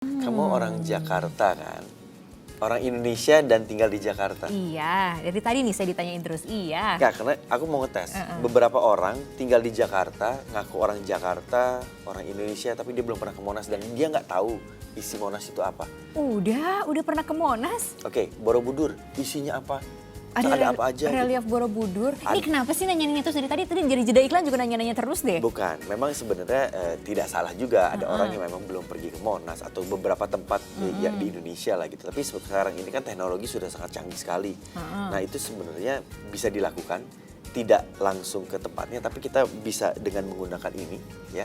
Kamu orang Jakarta kan? Orang Indonesia dan tinggal di Jakarta. Iya, dari tadi nih saya ditanyain terus. Iya. Nggak, karena aku mau ngetes. Beberapa orang tinggal di Jakarta, ngaku orang Jakarta, orang Indonesia, tapi dia belum pernah ke Monas dan dia nggak tahu isi Monas itu apa. Udah pernah ke Monas? Oke, Borobudur, isinya apa? Ada Apa aja? relief Borobudur. Ini kenapa sih nanya-nanya terus dari tadi? Tadi jadi jeda iklan juga nanya-nanya terus deh. Bukan, memang sebenarnya tidak salah juga ada orang yang memang belum pergi ke Monas atau beberapa tempat ya, di Indonesia lah gitu. Tapi sekarang ini kan teknologi sudah sangat canggih sekali. Nah itu sebenarnya bisa dilakukan tidak langsung ke tempatnya, tapi kita bisa dengan menggunakan ini ya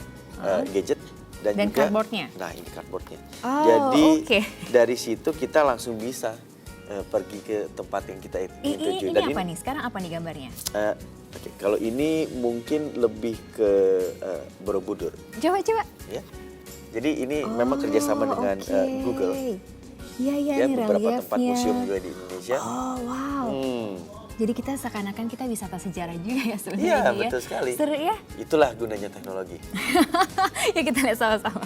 gadget dan juga cardboardnya. Nah ini cardboardnya. Oh, jadi oke. dari situ kita langsung bisa pergi ke tempat yang kita ingin tuju. Ini apa nih? Sekarang apa nih gambarnya? Oke, kalau ini mungkin lebih ke Borobudur. Coba. Ya. Jadi ini memang kerjasama dengan Google. Iya, Ya, ini beberapa reliefnya. tempat museum juga di Indonesia. Oh, wow. Jadi kita seakan-akan kita wisata sejarah juga ya sebenarnya. Iya, ya. betul sekali. Seru ya? Itulah gunanya teknologi. Ya kita lihat sama-sama.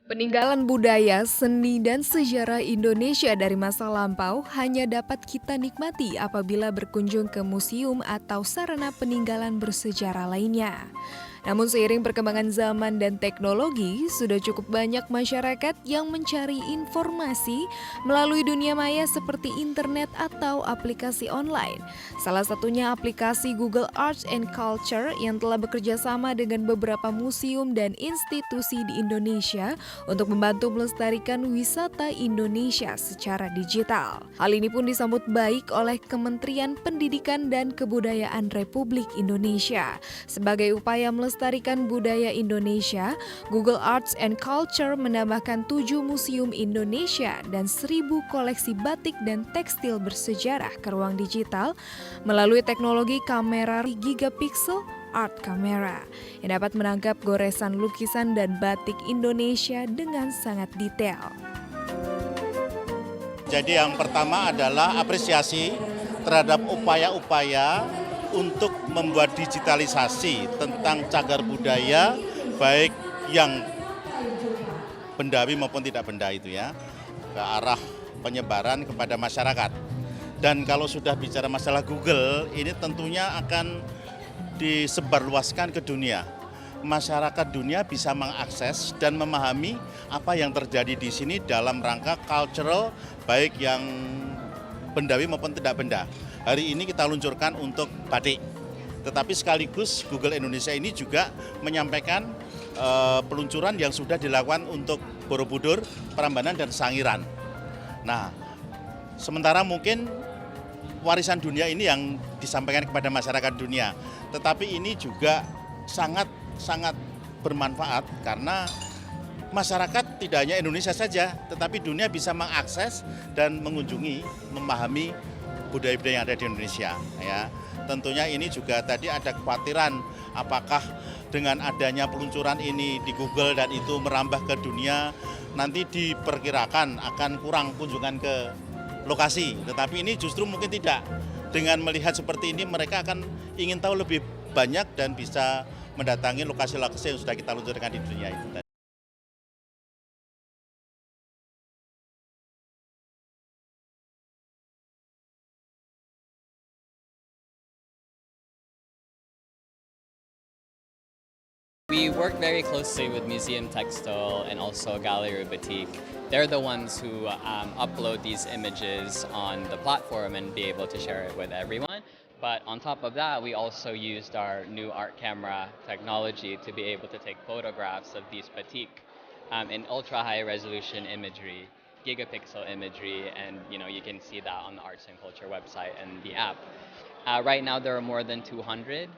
Peninggalan budaya, seni, dan sejarah Indonesia dari masa lampau hanya dapat kita nikmati apabila berkunjung ke museum atau sarana peninggalan bersejarah lainnya. Namun seiring perkembangan zaman dan teknologi, sudah cukup banyak masyarakat yang mencari informasi melalui dunia maya seperti internet atau aplikasi online. Salah satunya aplikasi Google Arts and Culture yang telah bekerja sama dengan beberapa museum dan institusi di Indonesia untuk membantu melestarikan wisata Indonesia secara digital. Hal ini pun disambut baik oleh Kementerian Pendidikan dan Kebudayaan Republik Indonesia. Sebagai upaya melestarikan budaya Indonesia, Google Arts and Culture menambahkan 7 museum Indonesia dan 1.000 koleksi batik dan tekstil bersejarah ke ruang digital melalui teknologi kamera gigapixel Art Camera yang dapat menangkap goresan lukisan dan batik Indonesia dengan sangat detail. Jadi yang pertama adalah apresiasi terhadap upaya-upaya untuk membuat digitalisasi tentang cagar budaya baik yang bendawi maupun tidak benda itu ya ke arah penyebaran kepada masyarakat. Dan kalau sudah bicara masalah Google, ini tentunya akan disebarluaskan ke dunia. Masyarakat dunia bisa mengakses dan memahami apa yang terjadi di sini dalam rangka cultural baik yang bendawi maupun tidak benda. Hari ini kita luncurkan untuk batik. Tetapi sekaligus Google Indonesia ini juga menyampaikan peluncuran yang sudah dilakukan untuk Borobudur, Prambanan, dan Sangiran. Nah, sementara mungkin warisan dunia ini yang disampaikan kepada masyarakat dunia. Tetapi ini juga sangat bermanfaat karena masyarakat tidak hanya Indonesia saja, tetapi dunia bisa mengakses dan mengunjungi, memahami budaya-budaya yang ada di Indonesia. Ya, tentunya ini juga tadi ada kekhawatiran apakah dengan adanya peluncuran ini di Google dan itu merambah ke dunia, nanti diperkirakan akan kurang kunjungan ke lokasi. Tetapi ini justru mungkin tidak. Dengan melihat seperti ini mereka akan ingin tahu lebih banyak dan bisa mendatangi lokasi-lokasi yang sudah kita luncurkan di dunia itu. We work very closely with Museum Textile and also Gallery Boutique. They're the ones who upload these images on the platform and be able to share it with everyone. But on top of that, we also used our new art camera technology to be able to take photographs of these batik in ultra high resolution imagery, gigapixel imagery, and you can see that on the Arts and Culture website and the app. Right now, there are more than 200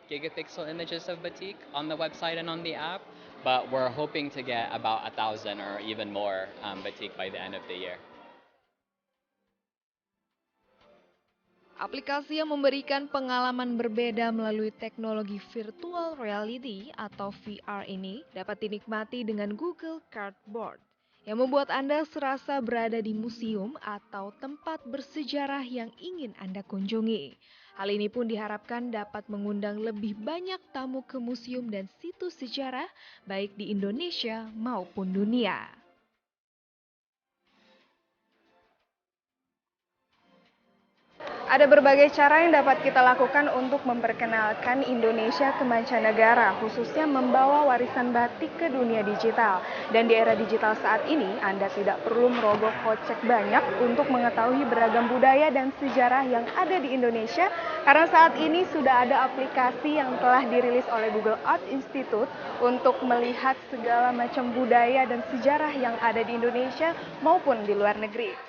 gigapixel images of batik on the website and on the app, but we're hoping to get about 1,000 or even more batik by the end of the year. Aplikasi yang memberikan pengalaman berbeda melalui teknologi virtual reality atau VR ini dapat dinikmati dengan Google Cardboard. yang membuat Anda serasa berada di museum atau tempat bersejarah yang ingin Anda kunjungi. Hal ini pun diharapkan dapat mengundang lebih banyak tamu ke museum dan situs sejarah baik di Indonesia maupun dunia. Ada berbagai cara yang dapat kita lakukan untuk memperkenalkan Indonesia ke mancanegara, khususnya membawa warisan batik ke dunia digital. Dan di era digital saat ini, Anda tidak perlu merogoh kocek banyak untuk mengetahui beragam budaya dan sejarah yang ada di Indonesia, karena saat ini sudah ada aplikasi yang telah dirilis oleh Google Art Institute untuk melihat segala macam budaya dan sejarah yang ada di Indonesia maupun di luar negeri.